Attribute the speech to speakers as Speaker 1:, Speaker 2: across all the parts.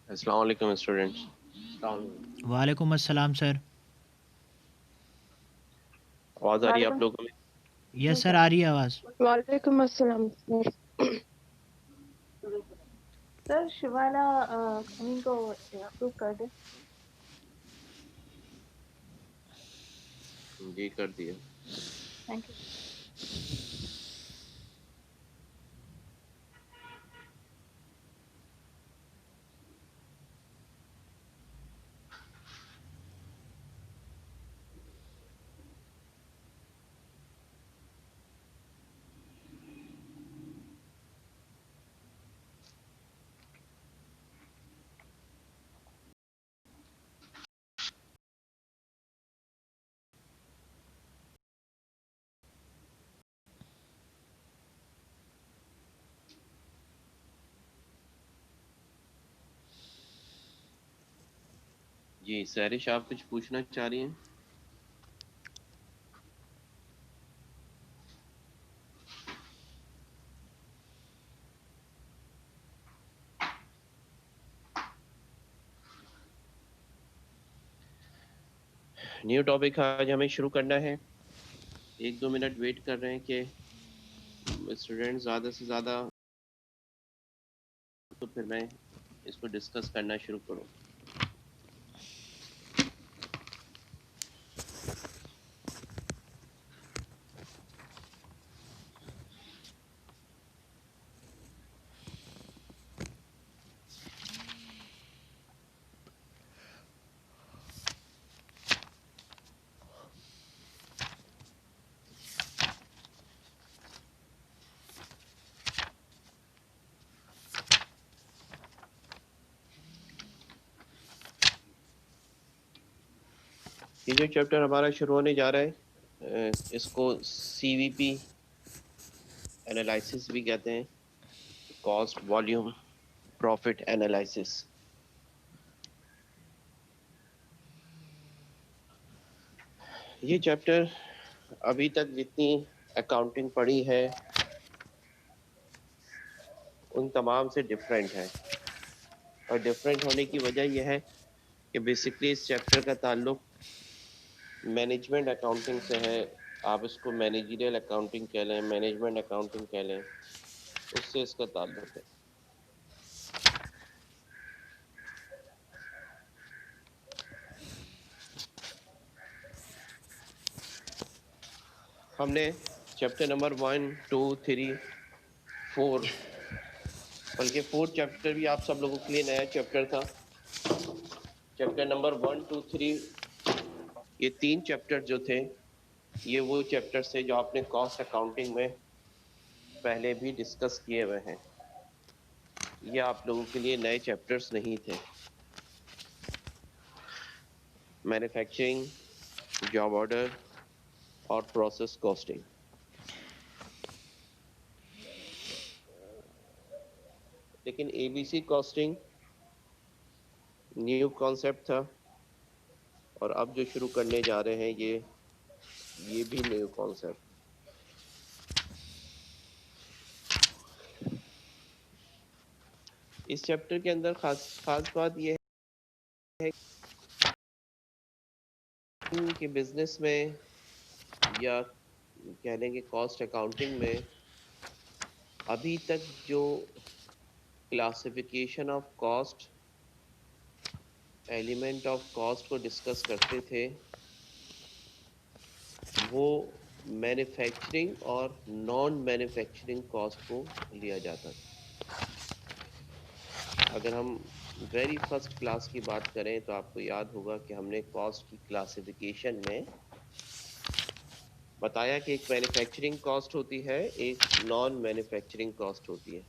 Speaker 1: अस्सलाम वालेकुम स्टूडेंट्स।
Speaker 2: वालेकुम अस्सलाम सर।
Speaker 1: आवाज़ आ रही है आप
Speaker 3: वालेकुम
Speaker 1: लोगों में?
Speaker 2: यस सर, आ रही है आवाज़।
Speaker 3: वालेकुम अस्सलाम सर। सर शिवाला अमीन को अप्रूव कर दे।
Speaker 1: जी कर दिया।
Speaker 3: Thank you.
Speaker 1: जी सहरिश, आप कुछ पूछना चाह रही हैं? न्यू टॉपिक आज हमें शुरू करना है। 1-2 मिनट वेट कर रहे हैं कि स्टूडेंट ज़्यादा से ज़्यादा, तो फिर मैं इसको डिस्कस करना शुरू करूँ। ये जो चैप्टर हमारा शुरू होने जा रहा है, इसको CVP एनालिसिस भी कहते हैं, कॉस्ट वॉल्यूम प्रॉफिट एनालिसिस। ये चैप्टर अभी तक जितनी अकाउंटिंग पढ़ी है उन तमाम से डिफरेंट है, और डिफरेंट होने की वजह यह है कि बेसिकली इस चैप्टर का ताल्लुक मैनेजमेंट अकाउंटिंग से है। आप इसको मैनेजरियल अकाउंटिंग कह लें, मैनेजमेंट अकाउंटिंग कह लें, उससे इसका ताल्लुक है। हमने चैप्टर नंबर 1, 2, 3, 4, बल्कि 4th चैप्टर भी आप सब लोगों के लिए नया चैप्टर था। चैप्टर नंबर 1, 2, 3, ये 3 चैप्टर जो थे, ये वो चैप्टर्स थे जो आपने कॉस्ट अकाउंटिंग में पहले भी डिस्कस किए हुए हैं। ये आप लोगों के लिए नए चैप्टर्स नहीं थे। मैन्युफैक्चरिंग, जॉब ऑर्डर और प्रोसेस कॉस्टिंग। लेकिन ABC कॉस्टिंग न्यू कॉन्सेप्ट था, और अब जो शुरू करने जा रहे हैं ये भी न्यू कॉन्सेप्ट। इस चैप्टर के अंदर खास बात यह है कि बिजनेस में, या कह लेंगे कॉस्ट अकाउंटिंग में, अभी तक जो classification of cost, element of cost को डिस्कस करते थे, वो मैन्युफैक्चरिंग और नॉन मैन्युफैक्चरिंग कॉस्ट को लिया जाता था। अगर हम वेरी फर्स्ट क्लास की बात करें तो आपको याद होगा कि हमने कॉस्ट की क्लासिफिकेशन में बताया कि एक मैन्युफैक्चरिंग कॉस्ट होती है, एक नॉन मैन्युफैक्चरिंग कॉस्ट होती है।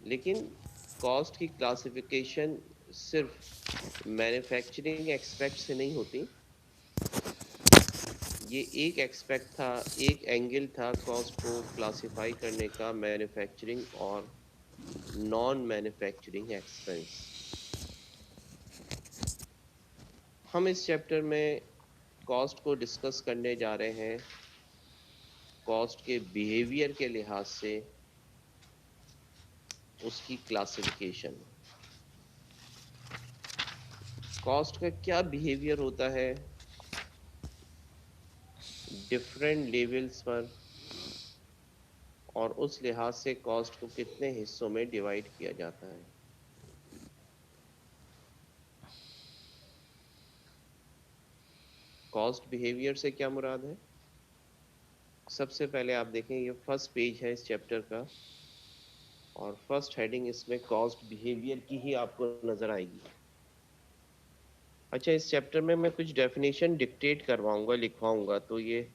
Speaker 1: लेकिन कॉस्ट की क्लासिफिकेशन सिर्फ मैन्युफैक्चरिंग एक्सपेक्ट से नहीं होती। ये एक एक्सपेक्ट था, एक एंगल था कॉस्ट को क्लासिफाई करने का, मैन्युफैक्चरिंग और नॉन मैन्युफैक्चरिंग एक्सपेंस। हम इस चैप्टर में कॉस्ट को डिस्कस करने जा रहे हैं कॉस्ट के बिहेवियर के लिहाज से उसकी क्लासिफिकेशन। कॉस्ट का क्या बिहेवियर होता है डिफरेंट लेवल्स पर, और उस लिहाज से कॉस्ट को कितने हिस्सों में डिवाइड किया जाता है। कॉस्ट बिहेवियर से क्या मुराद है? सबसे पहले आप देखें, ये फर्स्ट पेज है इस चैप्टर का, और फर्स्ट हेडिंग इसमें कॉस्ट बिहेवियर की ही आपको नजर आएगी। अच्छा, इस चैप्टर में मैं कुछ डेफिनेशन डिक्टेट करवाऊंगा, लिखवाऊंगा, तो ये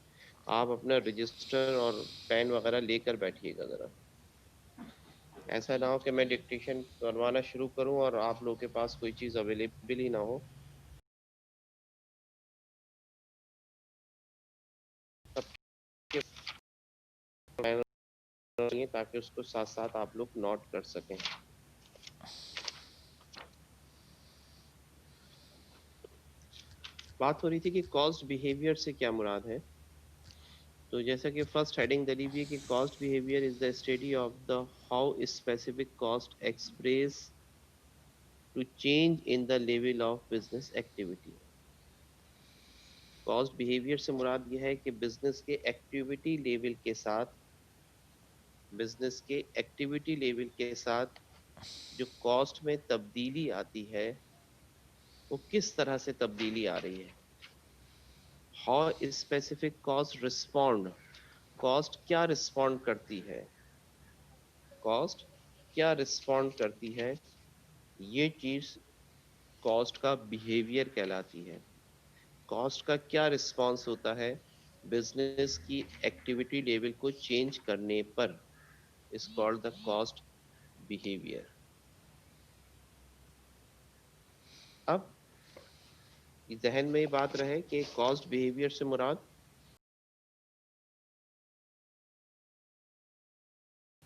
Speaker 1: आप अपना रजिस्टर और पेन वगैरह लेकर बैठिएगा ज़रा। ऐसा ना हो कि मैं डिक्टेशन करवाना शुरू करूं और आप लोगों के पास कोई चीज़ अवेलेबल ही ना हो। ताकि उसको साथ साथ आप लोग नोट कर सकें। बात हो रही थी कि कॉस्ट बिहेवियर से क्या मुराद है। तो जैसा कि फर्स्ट हेडिंग दली हुई है कि cost behaviour is the study of the how specific cost express to change in the level of business activity. Cost behaviour से मुराद यह है कि बिजनेस के एक्टिविटी लेवल के साथ, बिजनेस के एक्टिविटी लेवल के साथ जो कॉस्ट में तब्दीली आती है वो किस तरह से तब्दीली आ रही है। How specific cost respond, cost क्या रिस्पॉन्ड करती है, कॉस्ट क्या रिस्पॉन्ड करती है, ये चीज कॉस्ट का बिहेवियर कहलाती है। कॉस्ट का क्या रिस्पॉन्स होता है बिजनेस की एक्टिविटी लेवल को चेंज करने पर, is called the cost behaviour. अब जहन में ये बात रहे कि कॉस्ट बिहेवियर से मुराद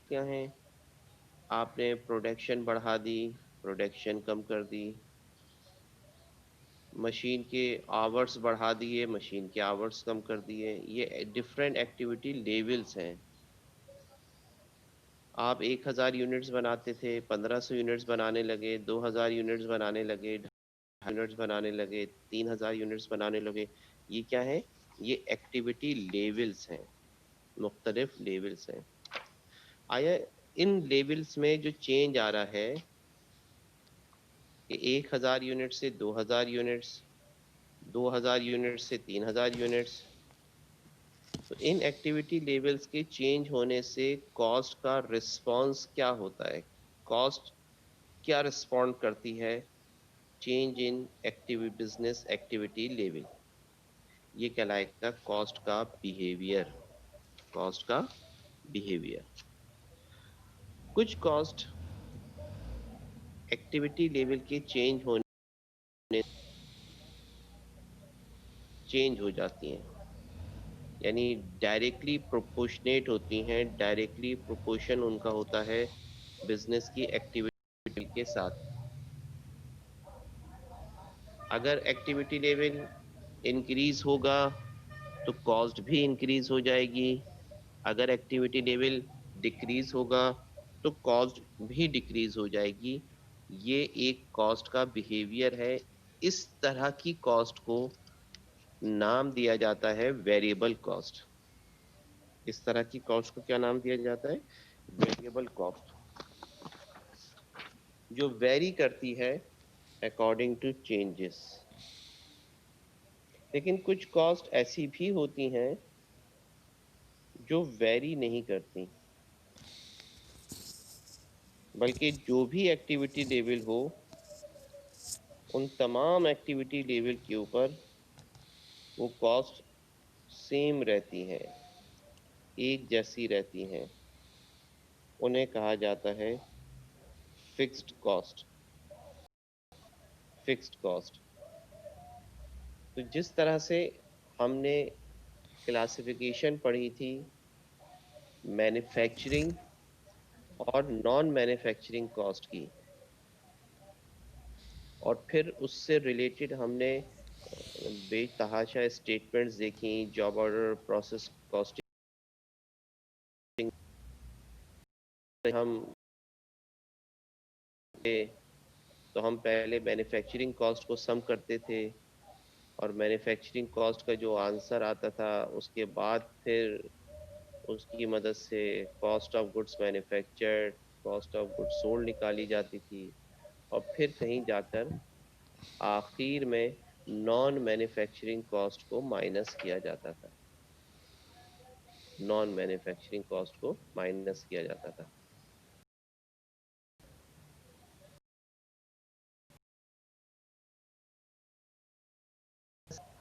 Speaker 1: क्या है। आपने प्रोडक्शन बढ़ा दी, प्रोडक्शन कम कर दी, मशीन के आवर्स बढ़ा दिए, मशीन के आवर्स कम कर दिए, ये डिफरेंट एक्टिविटी लेवल्स हैं। आप 1000 यूनिट्स बनाते थे, 1500 यूनिट्स बनाने लगे, 2000 यूनिट्स बनाने लगे, यूनिट्स बनाने लगे, 3000 यूनिट्स बनाने लगे। ये क्या है? ये एक्टिविटी लेवल्स हैं, मुख्तलिफ लेवल्स हैं। आया इन लेवल्स में जो चेंज आ रहा है कि 1000 यूनिट से 2000 यूनिट्स, 2000 यूनिट से 3000 यूनिट्स, तो इन एक्टिविटी लेवल्स के चेंज होने से कॉस्ट का रिस्पांस क्या होता है, कॉस्ट क्या रिस्पॉन्ड करती है change in activity, business activity level, ये कहलाएगा कॉस्ट का बिहेवियर। कॉस्ट का बिहेवियर। कुछ कॉस्ट एक्टिविटी लेवल के चेंज होने चेंज हो जाती हैं, यानी डायरेक्टली प्रोपोर्शनेट होती हैं, डायरेक्टली प्रोपोर्शन उनका होता है बिजनेस की एक्टिविटी के साथ। अगर एक्टिविटी लेवल इंक्रीज होगा तो कॉस्ट भी इंक्रीज हो जाएगी, अगर एक्टिविटी लेवल डिक्रीज होगा तो कॉस्ट भी डिक्रीज हो जाएगी। ये एक कॉस्ट का बिहेवियर है। इस तरह की कॉस्ट को नाम दिया जाता है वेरिएबल कॉस्ट। इस तरह की कॉस्ट को क्या नाम दिया जाता है? वेरिएबल कॉस्ट, जो वेरी करती है अकॉर्डिंग टू चेंजेस। लेकिन कुछ कॉस्ट ऐसी भी होती हैं जो वेरी नहीं करती, बल्कि जो भी एक्टिविटी लेवल हो, उन तमाम एक्टिविटी लेवल के ऊपर वो कॉस्ट सेम रहती हैं, एक जैसी रहती हैं। उन्हें कहा जाता है फिक्स्ड कॉस्ट। Fixed cost. तो जिस तरह से हमने क्लासिफिकेशन पढ़ी थी मैन्युफैक्चरिंग और नॉन मैन्युफैक्चरिंग कॉस्ट की, और फिर उससे रिलेटेड हमने बेतहाशा स्टेटमेंट्स देखी, जॉब ऑर्डर, प्रोसेस कॉस्टिंग हम तो हम पहले मैन्युफैक्चरिंग कॉस्ट को सम करते थे और मैन्युफैक्चरिंग कॉस्ट का जो आंसर आता था उसके बाद फिर उसकी मदद से cost of goods manufactured, cost of goods sold निकाली जाती थी और फिर कहीं जाकर आखिर में नॉन मैन्युफैक्चरिंग कॉस्ट को माइनस किया जाता था। नॉन मैन्युफैक्चरिंग कॉस्ट को माइनस किया जाता था।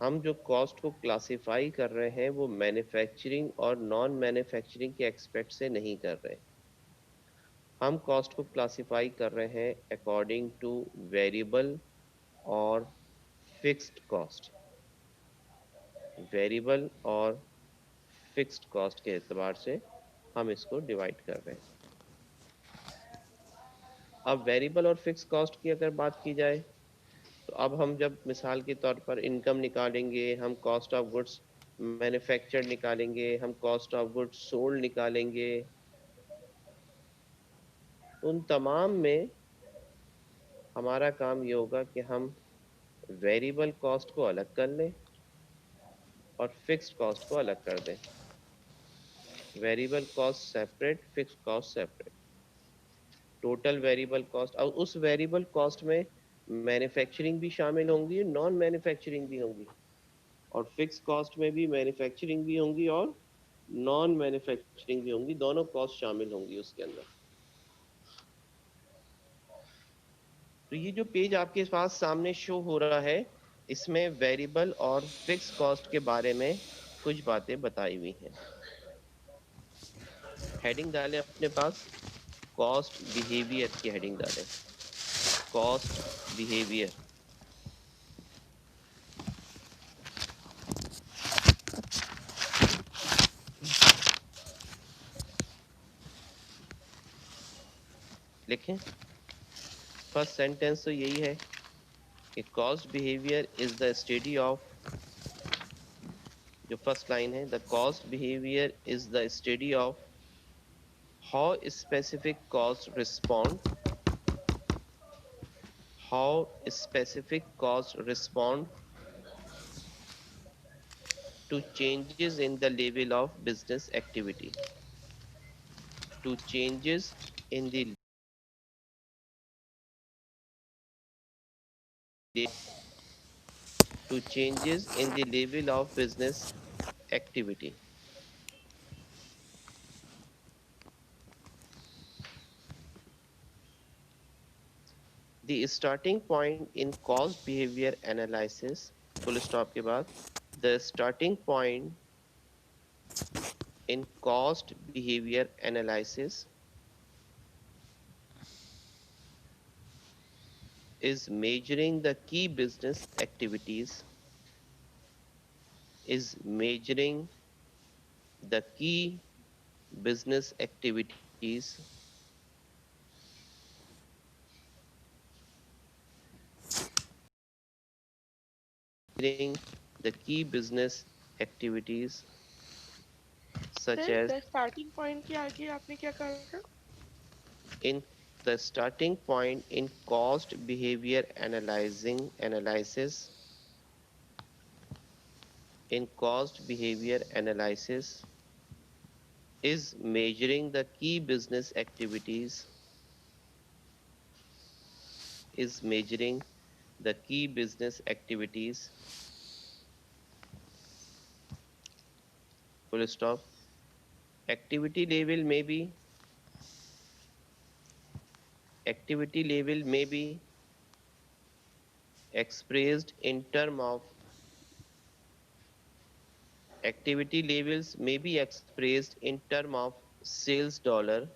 Speaker 1: हम जो कॉस्ट को क्लासिफाई कर रहे हैं वो मैन्युफैक्चरिंग और नॉन मैन्युफैक्चरिंग के एक्सपेक्ट से नहीं कर रहे। हम कॉस्ट को क्लासिफाई कर रहे हैं अकॉर्डिंग टू वेरिएबल और फिक्स्ड कॉस्ट। वेरिएबल और फिक्स्ड कॉस्ट के एतबार से हम इसको डिवाइड कर रहे हैं। अब वेरिएबल और फिक्स कॉस्ट की अगर बात की जाए तो अब हम जब मिसाल के तौर पर इनकम निकालेंगे, हम कॉस्ट ऑफ गुड्स मैन्युफैक्चर्ड निकालेंगे, हम कॉस्ट ऑफ गुड्स सोल्ड निकालेंगे, तो उन तमाम में हमारा काम ये होगा कि हम वेरिएबल कॉस्ट को अलग कर लें और फिक्स्ड कॉस्ट को अलग कर दें। Variable cost separate, fixed cost separate. Total variable cost, और उस वेरिएबल कॉस्ट में मैन्युफैक्चरिंग भी शामिल होंगी, नॉन मैन्युफैक्चरिंग भी होंगी, और फिक्स कॉस्ट में भी मैन्युफैक्चरिंग भी होंगी और नॉन मैन्युफैक्चरिंग भी होंगी, दोनों कॉस्ट शामिल होंगी उसके अंदर। तो ये जो पेज आपके पास सामने शो हो रहा है, इसमें वेरिएबल और फिक्स कॉस्ट के बारे में कुछ बातें बताई हुई हैं। हेडिंग डालें अपने पास, कॉस्ट बिहेवियर की हेडिंग डालें, कॉस्ट बिहेवियर। लिखें, फर्स्ट सेंटेंस तो यही है कि cost behaviour is the study of, जो फर्स्ट लाइन है, the cost behaviour is the study of how specific costs respond, how specific costs respond to changes in the level of business activity, to changes in the to changes in the level of business activity. The starting point in cost behavior analysis, full stop के बाद, the starting point in cost behavior analysis is measuring the key business activities, is measuring the key business activities, measuring the key business activities such
Speaker 4: sir
Speaker 1: as
Speaker 4: the starting point के आगे आपने क्या कहा था?
Speaker 1: in the starting point in cost behavior analysis, in cost behavior analysis is measuring the key business activities, is measuring the key business activities, full stop. Activity level may be, activity level may be expressed in term of, activity levels may be expressed in term of sales dollar,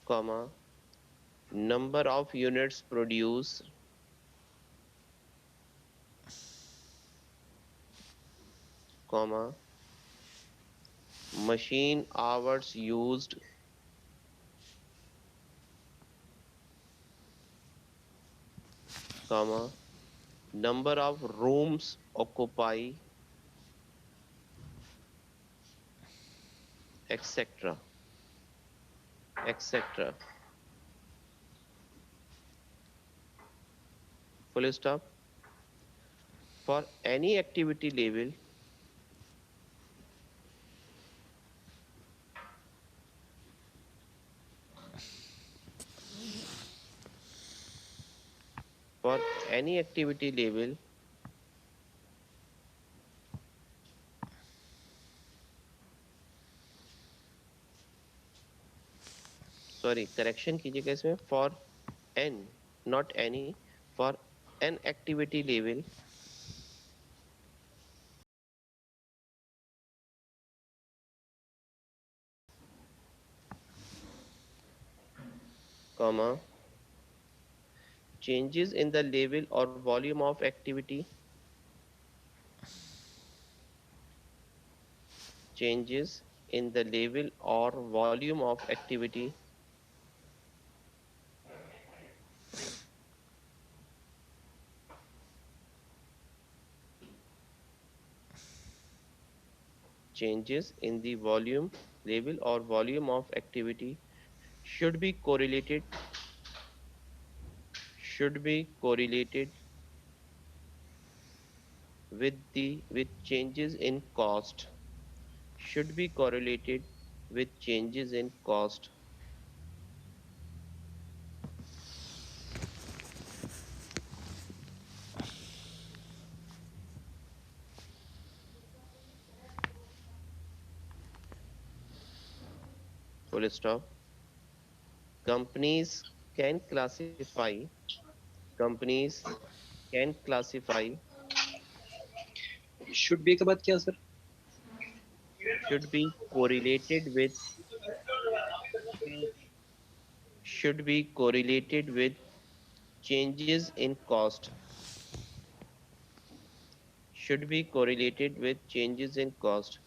Speaker 1: comma, number of units produced, comma, machine hours used, comma, number of rooms occupied, etc. etc. Full stop. For any activity level, for any activity level, sorry, correction कीजिएगा इसमें, for n, not any, for an activity level, comma, changes in the level or volume of activity, changes in the level or volume of activity changes in the volume, level or volume of activity should be correlated with changes in cost, should be correlated with changes in cost. Full stop. Companies can classify companies can classify
Speaker 5: should be के बाद क्या sir?
Speaker 1: should be correlated with should be correlated with changes in cost, should be correlated with changes in cost.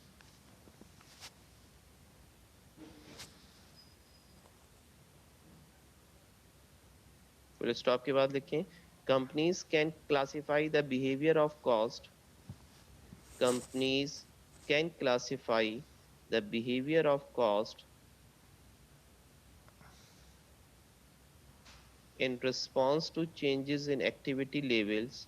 Speaker 1: Full stop के बाद लिखें, companies can classify the behavior of cost, companies can classify the behavior of cost in response to changes in activity levels,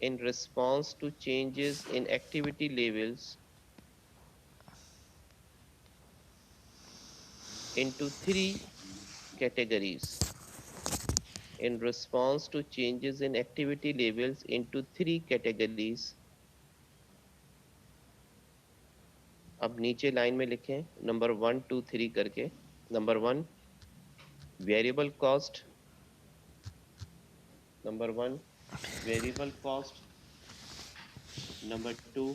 Speaker 1: in response to changes in activity levels into three categories, in response to changes in activity levels into three categories. अब नीचे line में लिखें number 1 2 3 करके. Number 1 variable cost, number 1 variable cost, number 2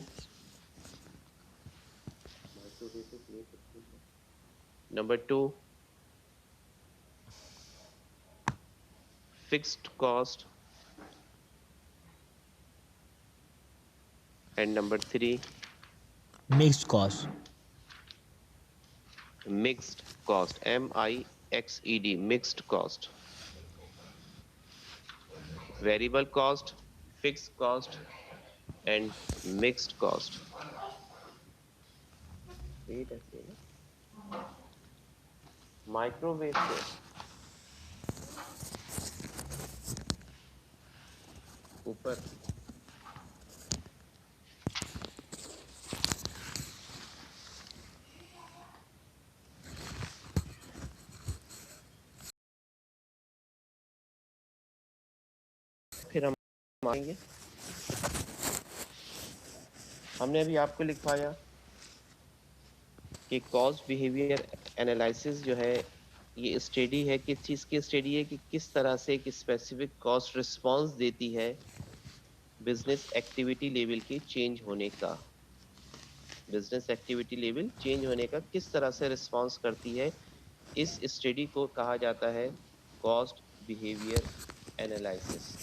Speaker 1: number 2 fixed cost, and number 3
Speaker 2: Mixed cost.
Speaker 1: mixed cost, MIXED, mixed cost. Variable cost, fixed cost, and mixed cost. Microwave से ऊपर फिर हम आएंगे. हमने अभी आपको लिखवाया कि कॉस्ट बिहेवियर एनालिसिस जो है ये स्टडी है, किस चीज़ की स्टडी है, कि किस तरह से एक स्पेसिफिक कॉस्ट रिस्पांस देती है बिजनेस एक्टिविटी लेवल के चेंज होने का. बिजनेस एक्टिविटी लेवल चेंज होने का किस तरह से रिस्पांस करती है, इस स्टडी को कहा जाता है कॉस्ट बिहेवियर एनालिसिस.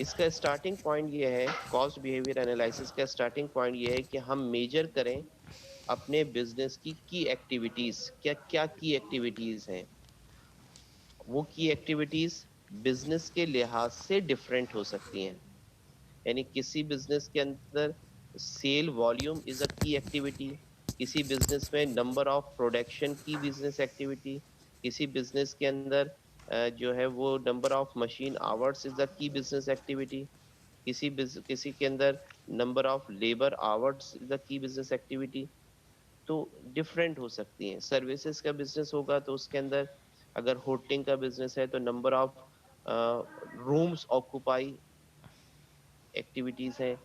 Speaker 1: इसका स्टार्टिंग पॉइंट ये है, कॉस्ट बिहेवियर एनालिसिस का स्टार्टिंग पॉइंट ये है कि हम मेजर करें अपने बिजनेस की एक्टिविटीज, क्या क्या की एक्टिविटीज हैं. वो की एक्टिविटीज बिजनेस के लिहाज से डिफरेंट हो सकती हैं. यानी किसी बिजनेस के अंदर सेल वॉल्यूम इज अ की एक्टिविटी, किसी बिजनेस में नंबर ऑफ प्रोडक्शन की बिजनेस एक्टिविटी, किसी बिजनेस के अंदर जो है वो number of machine hours is the key business activity, किसी के अंदर number of labour hours is the key business activity. तो डिफरेंट हो सकती हैं। सर्विसेज का बिजनेस होगा तो उसके अंदर अगर होटलिंग का बिजनेस है तो number of rooms occupy activities है।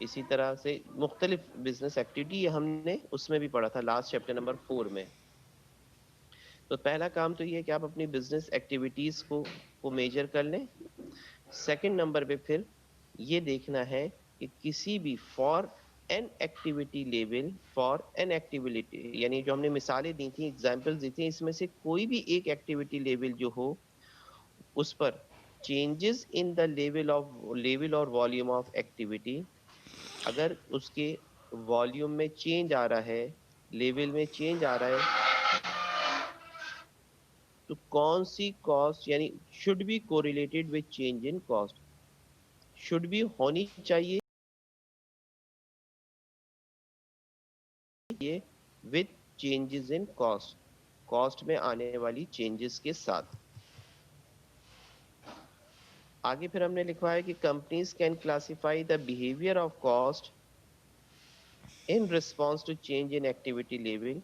Speaker 1: इसी तरह से मुख्तलिफ बिजनेस एक्टिविटी हमने उसमें भी पढ़ा था लास्ट चैप्टर नंबर 4 में। तो पहला काम तो ये है कि आप अपनी बिजनेस एक्टिविटीज को मेजर कर लें। सेकंड नंबर पे फिर ये देखना है कि किसी भी for an activity level, for an activity यानी जो हमने मिसालें दी थी, एग्जांपल्स दी थी, इसमें से कोई भी एक एक्टिविटी लेवल जो हो उस पर चेंजेस इन द लेवल और वॉल्यूम ऑफ एक्टिविटी, अगर उसके वॉल्यूम में चेंज आ रहा है, लेवल में चेंज आ रहा है, तो कौन सी कॉस्ट यानी should be correlated with change in cost, should be होनी चाहिए with changes in cost, cost में आने वाली चेंजेस के साथ। आगे फिर हमने लिखवाया कि companies can classify the behaviour of cost in response to change in activity level.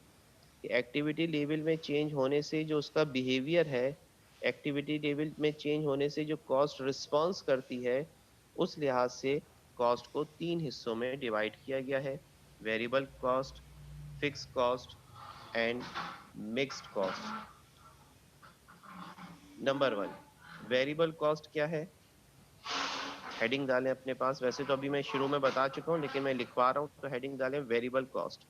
Speaker 1: Activity level में चेंज होने से जो उसका बिहेवियर है, एक्टिविटी लेवल में चेंज होने से जो कॉस्ट रिस्पॉन्स करती है, उस लिहाज से कॉस्ट को 3 हिस्सों में डिवाइड किया गया है, variable cost, fix cost and mixed cost. Number 1, variable cost क्या है? हेडिंग डालें अपने पास, वैसे तो अभी मैं शुरू में बता चुका हूं लेकिन मैं लिखवा रहा हूं, तो हेडिंग डालें वेरिएबल कॉस्ट।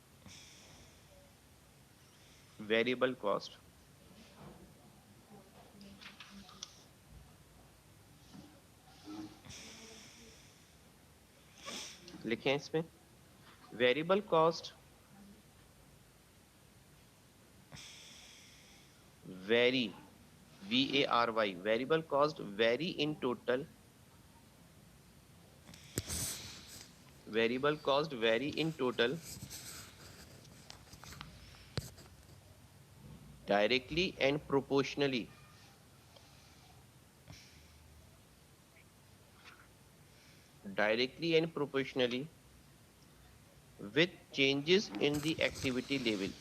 Speaker 1: वेरिएबल कॉस्ट लिखें इसमें, variable cost vary, vary, variable cost vary in total, variable cost vary in total directly and proportionally, directly and proportionally with changes in the activity level,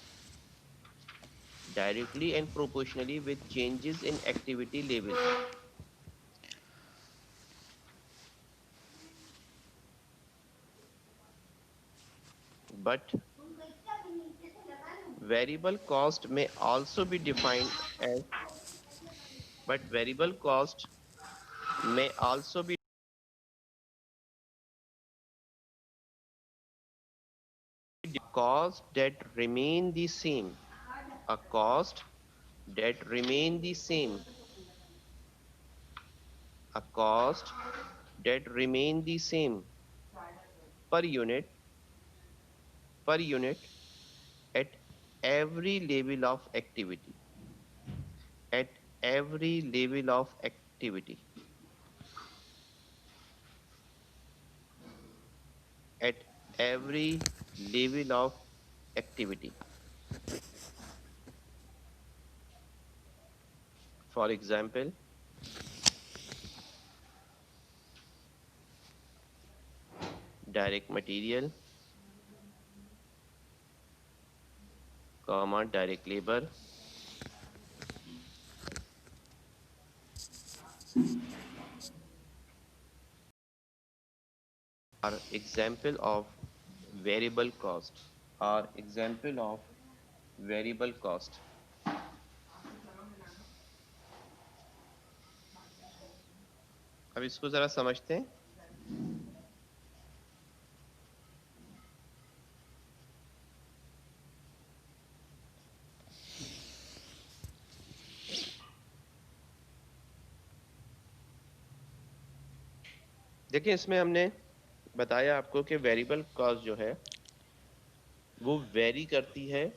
Speaker 1: directly and proportionally with changes in activity level, but variable cost may also be defined as, but variable cost may also be cost that remain the same, a cost that remain the same, a cost that remain the same per unit, per unit at every level of activity, at every level of activity, at every level of activity. For example, direct material, comma, direct labor, are example of variable cost, are example of variable cost. अब इसको जरा समझते हैं। देखिए इसमें हमने बताया आपको कि वेरिएबल कॉस्ट जो है वो वेरी करती है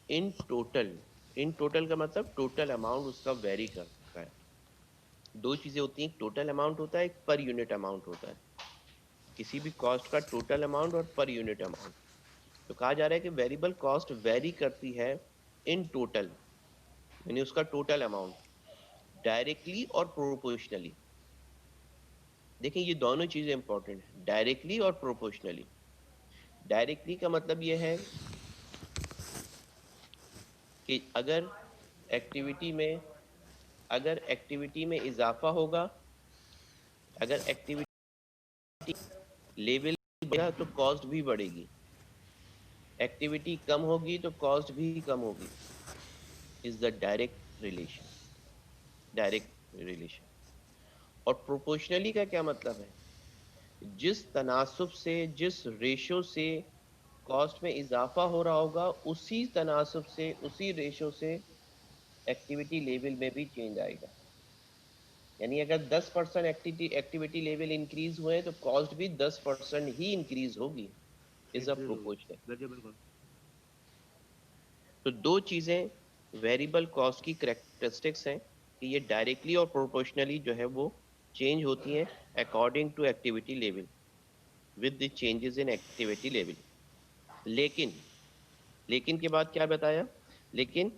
Speaker 1: इन टोटल। इन टोटल का मतलब टोटल अमाउंट उसका वेरी करता है। दो चीजें होती हैं, एक टोटल अमाउंट होता है, एक पर यूनिट अमाउंट होता है। किसी भी कॉस्ट का टोटल अमाउंट और पर यूनिट अमाउंट। तो कहा जा रहा है कि वेरिएबल कॉस्ट वेरी करती है इन टोटल, यानी उसका टोटल अमाउंट डायरेक्टली और प्रोपोर्शनली। देखिए ये दोनों चीजें इंपॉर्टेंट है, डायरेक्टली और प्रोपोर्शनली। डायरेक्टली का मतलब ये है कि अगर एक्टिविटी में इजाफा होगा, अगर एक्टिविटी लेवल बढ़ेगा तो कॉस्ट भी बढ़ेगी, एक्टिविटी कम होगी तो कॉस्ट भी कम होगी। Is the direct relation. और प्रोपोर्शनली का क्या मतलब है? जिस तनासुब से, जिस रेशो से कॉस्ट में इजाफा हो रहा होगा, उसी तनासुब से, उसी रेशो से एक्टिविटी लेवल में भी चेंज आएगा। यानी अगर 10% एक्टिविटी लेवल इंक्रीज हुए तो कॉस्ट भी 10% ही इंक्रीज होगी। Is a proportional. तो दो चीजें वेरिएबल कॉस्ट की कैरेक्टरिस्टिक्स हैं कि ये डायरेक्टली और प्रोपोर्शनली जो है वो चेंज होती हैं according to activity level, with the changes in activity level. लेकिन के बाद क्या बताया? लेकिन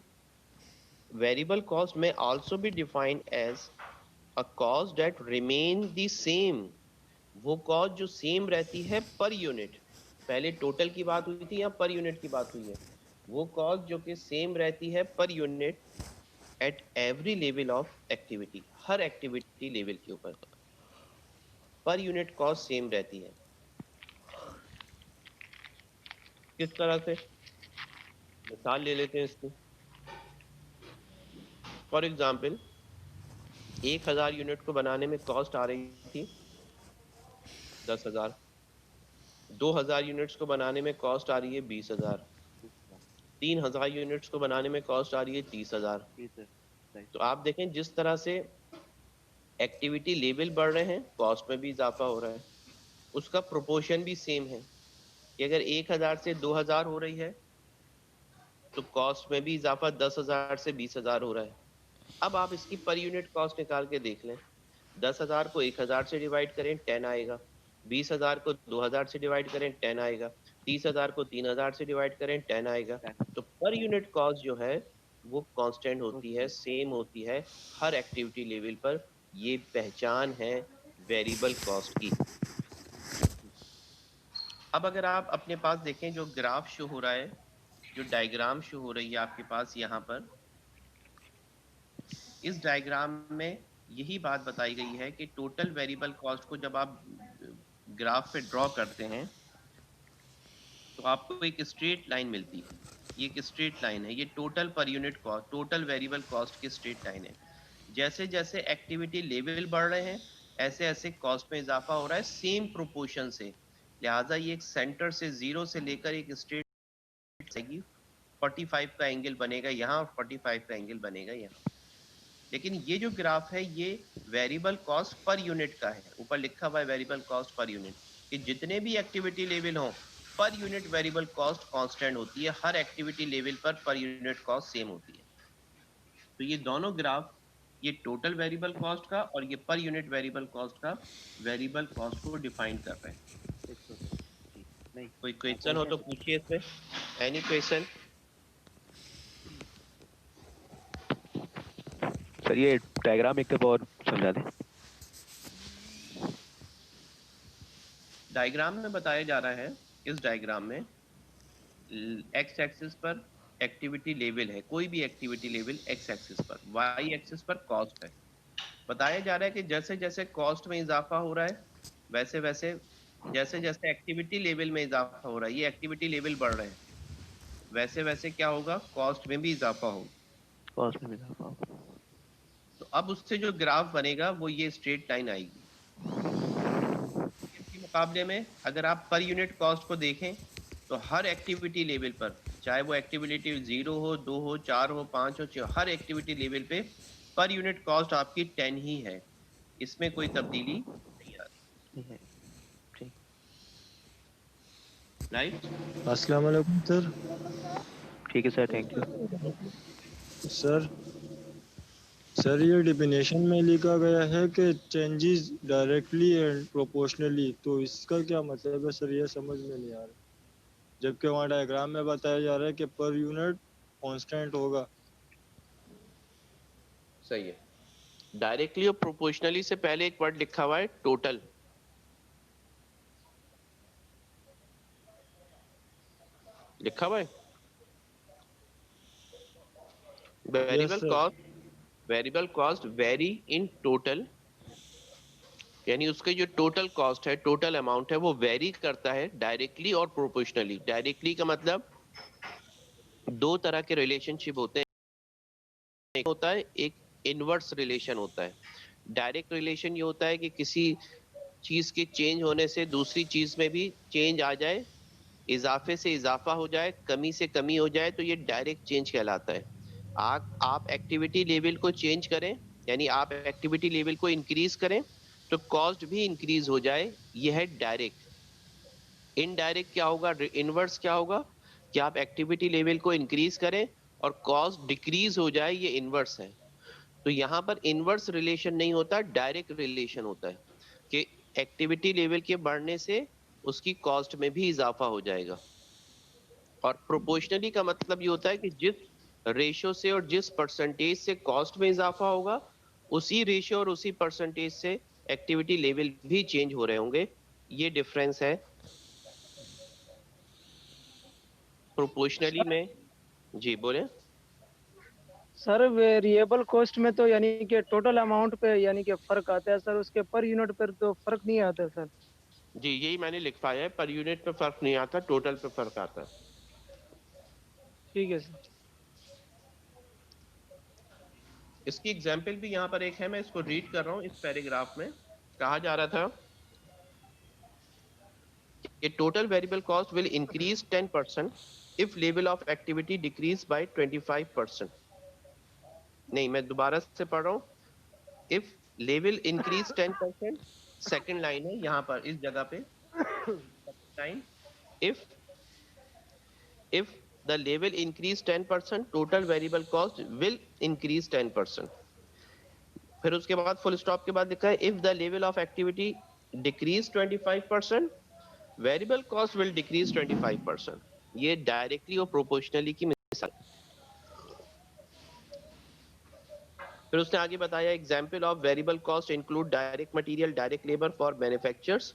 Speaker 1: वेरिएबल कॉस्ट में also be defined as a cost that remain the same. वो कॉस्ट जो सेम रहती है पर यूनिट, पहले टोटल की बात हुई थी या पर यूनिट की बात हुई है, वो कॉस्ट जो कि सेम रहती है per unit at every level of activity, her activity level के ऊपर पर यूनिट कॉस्ट सेम रहती है। किस तरह से? मिसाल ले लेते हैं इसकी। फॉर एग्जाम्पल 1000 यूनिट को बनाने में कॉस्ट आ रही थी 10,000, 2000 यूनिट्स को बनाने में कॉस्ट आ रही है 20,000, 3000 यूनिट्स को बनाने में कॉस्ट आ रही है 30,000। तो आप देखें जिस तरह से एक्टिविटी लेवल बढ़ रहे हैं, कॉस्ट में भी इजाफा हो रहा है, उसका प्रोपोर्शन भी सेम है कि अगर 1000 से 2000 हो रही है तो कॉस्ट में भी इजाफा 10,000 से 20,000 हो रहा है। अब आप इसकी पर यूनिट कॉस्ट निकाल के देख लें। 10,000 को 1000 से डिवाइड करें 10 आएगा, 20,000 को 2000 से डिवाइड करें 10 आएगा, 30,000 को 3000 से डिवाइड करें 10 आएगा। तो पर यूनिट कॉस्ट जो है वो कांस्टेंट होती है, सेम होती है हर एक्टिविटी लेवल पर। ये पहचान है वेरिएबल कॉस्ट की। अब अगर आप अपने पास देखें जो ग्राफ शो हो रहा है, जो डायग्राम शो हो रही है आपके पास यहाँ पर, इस डायग्राम में यही बात बताई गई है कि टोटल वेरिएबल कॉस्ट को जब आप ग्राफ पे ड्रॉ करते हैं तो आपको एक स्ट्रेट लाइन मिलती है। ये एक स्ट्रेट लाइन है, ये टोटल पर unit cost, total variable cost की स्ट्रेट लाइन है। जैसे जैसे एक्टिविटी लेवल बढ़ रहे हैं ऐसे ऐसे कॉस्ट में इजाफा हो रहा है सेम प्रोपोर्शन से। लिहाजा ये एक सेंटर से 0 से लेकर एक स्ट्रेट 45 का एंगल बनेगा यहाँ, 45 का एंगल बनेगा यहाँ। लेकिन ये जो ग्राफ है ये वेरिएबल कॉस्ट पर यूनिट का है। ऊपर लिखा हुआ है वेरिएबल कॉस्ट पर यूनिट, कि जितने भी एक्टिविटी लेवल हो per unit variable cost constant होती है, हर एक्टिविटी लेवल पर यूनिट कॉस्ट सेम होती है। तो ये दोनों ग्राफ, ये टोटल वेरिएबल कॉस्ट का और ये पर यूनिट वेरिएबल कॉस्ट का वेरिएबल कॉस्ट को डिफाइन कर रहे हैं। कोई क्वेश्चन हो तो पूछिए इसमें। Any question?
Speaker 5: सर ये डायग्राम एक और समझा दें।
Speaker 1: डायग्राम में बताया जा रहा है, इस डायग्राम में एक्स एक्सिस पर एक्टिविटी लेवल है, कोई भी एक्टिविटी लेवल एक्स एक्सिस पर, वाई एक्सिस पर कॉस्ट है। बताया जा रहा है कि जैसे जैसे कॉस्ट में इजाफा हो रहा है वैसे वैसे, जैसे जैसे एक्टिविटी लेवल में इजाफा हो रहा है, ये एक्टिविटी लेवल बढ़ रहे हैं, वैसे वैसे क्या होगा, कॉस्ट में भी इजाफा होगा।
Speaker 5: कॉस्ट में इजाफा होगा।
Speaker 1: तो अब उससे जो ग्राफ बनेगा वो ये स्ट्रेट लाइन आएगी। इसके मुकाबले में अगर आप पर यूनिट कॉस्ट को देखें तो हर एक्टिविटी लेवल पर, चाहे वो एक्टिविटी 0 हो, 2 हो, 4 हो, 5 हो, हर एक्टिविटी लेवल पे पर यूनिट कॉस्ट आपकी 10 ही है, इसमें कोई तब्दीली नहीं आ रही।
Speaker 5: ठीक।
Speaker 1: राइट।
Speaker 6: अस्सलाम वालेकुम सर।
Speaker 5: ठीक है sir, thank you.
Speaker 6: Sir sir ये डिफिनेशन में लिखा गया है कि चेंजेस डायरेक्टली एंड प्रोपोर्शनली, तो इसका क्या मतलब है सर? ये समझ में नहीं आ रहा, जबकि वहाँ डायग्राम में बताया जा रहा है कि पर यूनिट कांस्टेंट होगा।
Speaker 1: सही है। डायरेक्टली और प्रोपोर्शनली से पहले एक वर्ड लिखा हुआ है टोटल। लिखा हुआ है
Speaker 6: yes sir.
Speaker 1: Variable cost very in total, यानी उसके जो टोटल कॉस्ट है, टोटल अमाउंट है, वो वेरी करता है डायरेक्टली और प्रोपोर्शनली। डायरेक्टली का मतलब दो तरह के रिलेशनशिप होते हैं। एक होता है, एक इनवर्स रिलेशन होता है। डायरेक्ट रिलेशन ये होता है कि किसी चीज के चेंज होने से दूसरी चीज में भी चेंज आ जाए, इजाफे से इजाफा हो जाए, कमी से कमी हो जाए, तो ये डायरेक्ट चेंज कहलाता है। आप एक्टिविटी लेवल को चेंज करें, यानी आप एक्टिविटी लेवल को इंक्रीज करें तो कॉस्ट भी इंक्रीज हो जाए, यह है डायरेक्ट। इनडायरेक्ट क्या होगा, इनवर्स क्या होगा, कि आप एक्टिविटी लेवल को इंक्रीज करें और कॉस्ट डिक्रीज हो जाए, ये इनवर्स है। तो यहाँ पर इनवर्स रिलेशन नहीं होता, डायरेक्ट रिलेशन होता है कि एक्टिविटी लेवल के बढ़ने से उसकी कॉस्ट में भी इजाफा हो जाएगा। और प्रोपोर्शनली का मतलब ये होता है कि जिस रेशियो से और जिस परसेंटेज से कॉस्ट में इजाफा होगा, उसी रेशियो और उसी परसेंटेज से एक्टिविटी लेवल भी चेंज हो रहे होंगे। ये डिफरेंस है प्रोपोर्शनली
Speaker 7: सर
Speaker 1: में। जी बोले।
Speaker 7: सर वेरिएबल कॉस्ट में तो यानी कि टोटल अमाउंट पे यानी कि फर्क आता है सर, उसके पर यूनिट पर तो फर्क नहीं आता है सर।
Speaker 1: जी यही मैंने लिखवाया है, पर यूनिट पे फर्क नहीं आता, टोटल पे फर्क आता है।
Speaker 7: ठीक है सर।
Speaker 1: इसकी एग्जाम्पल भी यहाँ पर एक है, मैं इसको रीड कर रहा हूँ। इस पैराग्राफ में कहा जा रहा था कि total variable cost will increase 10% if level of activity decrease by 25%। नहीं, मैं दोबारा से पढ़ रहा हूँ। If level increase 10%, second line है यहाँ पर इस जगह पे line, if if the level increase 10%, total variable cost will increase 10%। फिर उसके बाद फुल स्टॉप के बाद लिखा है if the level of activity decrease 25%, variable cost will decrease 25%। ये डायरेक्टली और प्रोपोर्शनली की मिसाल। फिर उसने आगे बताया example of variable cost include direct material, direct labour for manufacturers,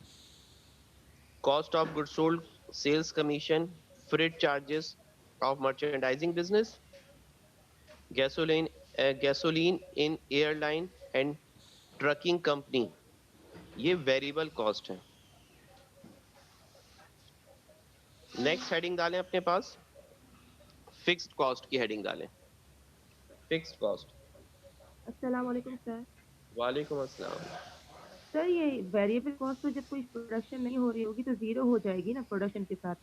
Speaker 1: cost of goods sold, sales commission, freight charges of merchandising business, gasoline in airline and trucking company। ये variable cost है। Next heading डालें अपने पास, fixed cost की heading डालें। Fixed cost.
Speaker 3: अस्सलाम वालेकुम sir.
Speaker 1: वालेकुम अस्सलाम।
Speaker 3: सर ये वेरिएबल कॉस्ट तो जब कोई प्रोडक्शन नहीं हो रही होगी तो जीरो हो जाएगी ना प्रोडक्शन के साथ,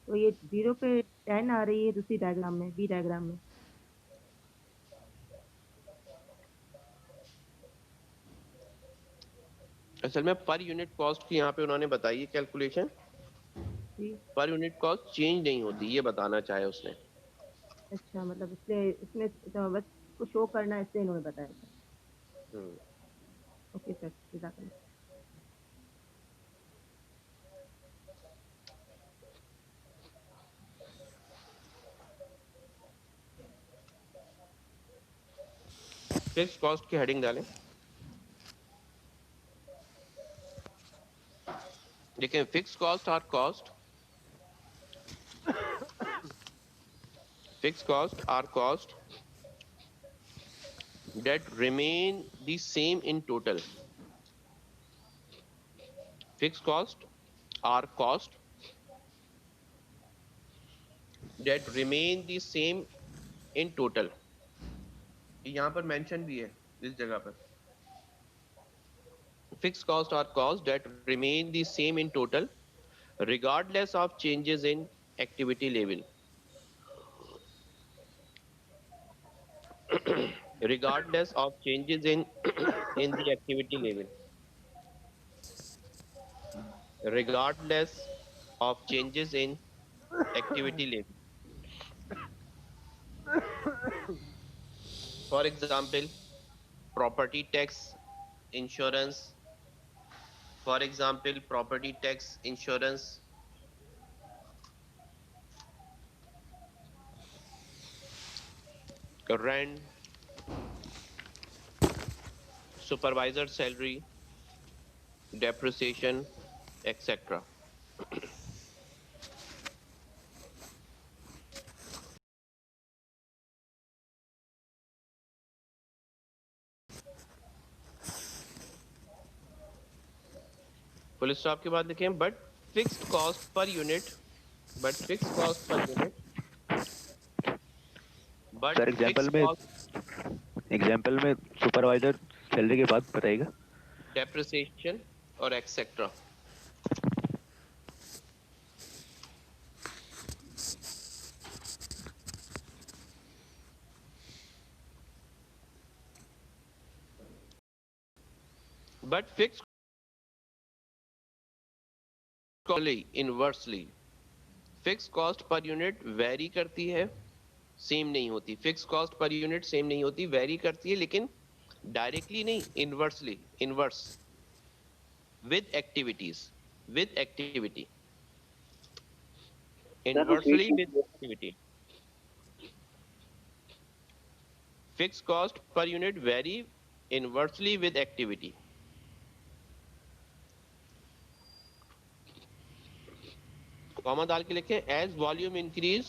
Speaker 3: तो ये जीरो पे 10 आ रही है दूसरी डायग्राम में, बी डायग्राम में।
Speaker 1: असल में पर यूनिट कॉस्ट की यहाँ पे उन्होंने बताई है कैलकुलेशन,
Speaker 3: जी
Speaker 1: पर यूनिट कॉस्ट चेंज नहीं होती, ये बताना चाहे उसने।
Speaker 3: अच्छा, मतलब इसलिए इसमें तो बस को शो करना है, इसलिए इन्होंने बताया था।
Speaker 1: हम्म।
Speaker 3: ओके सर, जज़ाकल्लाह।
Speaker 1: फिक्स्ड कॉस्ट की हेडिंग डालें। देखिए fixed cost are cost, fixed costs are cost that remain the same in total। Fixed costs are cost that remain the same in total। यहाँ पर मेंशन भी है इस जगह पर। Fixed costs are cost that remain the same in total regardless of changes in activity level। Regardless of changes in in the activity level। Regardless of changes in activity level। For example, property tax, insurance. For example, property tax, insurance, rent, supervisor salary, depreciation, etc. Full stop के बाद लिखें but fixed cost per unit, but fixed cost per unit, but
Speaker 5: sir example में supervisor salary के बाद बताइएगा।
Speaker 1: Depreciation और etcetera. But fixed inversely, fix cost per unit very करती है, सेम नहीं होती। Fix cost per unit same नहीं होती, वेरी करती है, लेकिन डायरेक्टली नहीं, inversely, inverse with activities, with activity, inversely with activity. Fix cost per unit very inversely with activity. Comma डाल के लिखें as volume increase,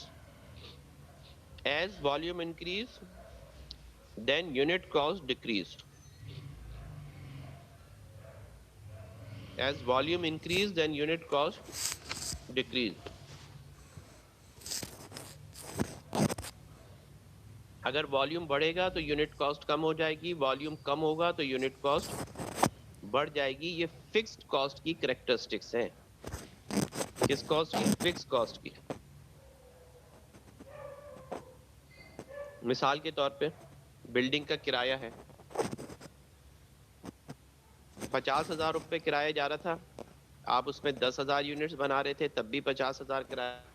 Speaker 1: as volume increase then unit cost decrease, as volume increase then unit cost decrease। अगर volume बढ़ेगा तो unit cost कम हो जाएगी, volume कम होगा तो यूनिट कॉस्ट बढ़ जाएगी। ये फिक्स्ड कॉस्ट की कैरेक्टरिस्टिक्स हैं। किस कॉस्ट की? फिक्स्ड कॉस्ट की। मिसाल के तौर पे बिल्डिंग का किराया है 50,000 रुपये किराया जा रहा था, आप उसमें 10,000 यूनिट्स बना रहे थे, तब भी 50,000 किराया